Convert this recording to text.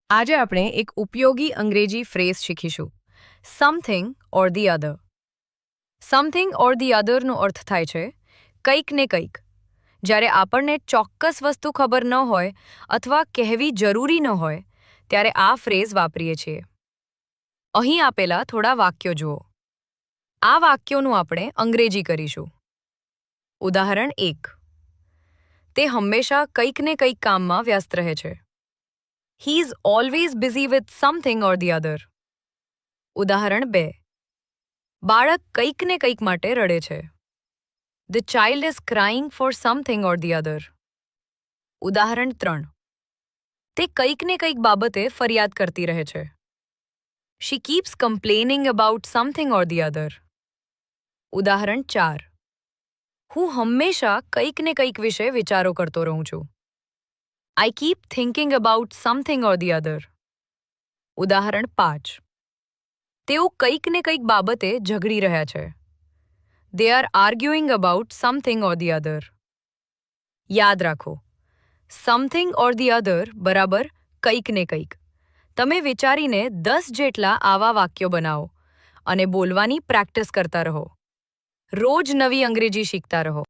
આજે આપણે એક ઉપયોગી અંગ્રેજી ફ્રેઝ શીખીશું something or the other. Something or the અધરનો અર્થ થાય છે કંઈક ને કંઈક. જ્યારે આપણને ચોક્કસ વસ્તુ ખબર ન હોય અથવા કહેવી જરૂરી ન હોય ત્યારે આ ફ્રેઝ વાપરીએ છીએ. અહીં આપેલા થોડા વાક્યો જુઓ. આ વાક્યોનું આપણે અંગ્રેજી કરીશું. ઉદાહરણ 1. તે હંમેશા કંઈક ને કંઈક કામમાં વ્યસ્ત રહે છે. He is always busy with something or the other. ઉદાહરણ 2. બાળક કંઈક ને કંઈક માટે રડે છે. The child is crying for something or the other. ઉદાહરણ 3. તે કંઈક ને કંઈક બાબતે ફરિયાદ કરતી રહે છે. She keeps complaining about something or the other. ઉદાહરણ 4. હું હંમેશા કંઈક ને કંઈક વિશે વિચારો કરતો રહું છું. I keep thinking about something or the other. ઉદાહરણ 5. તેઓ કંઈક ને કંઈક બાબતે ઝઘડી રહ્યા છે. They are arguing about something or the other. યાદ રાખો, something or the other બરાબર કંઈક ને કંઈક. તમે વિચારીને 10 જેટલા આવા વાક્યો બનાવો અને બોલવાની પ્રેક્ટિસ કરતા રહો. રોજ નવી અંગ્રેજી શીખતા રહો.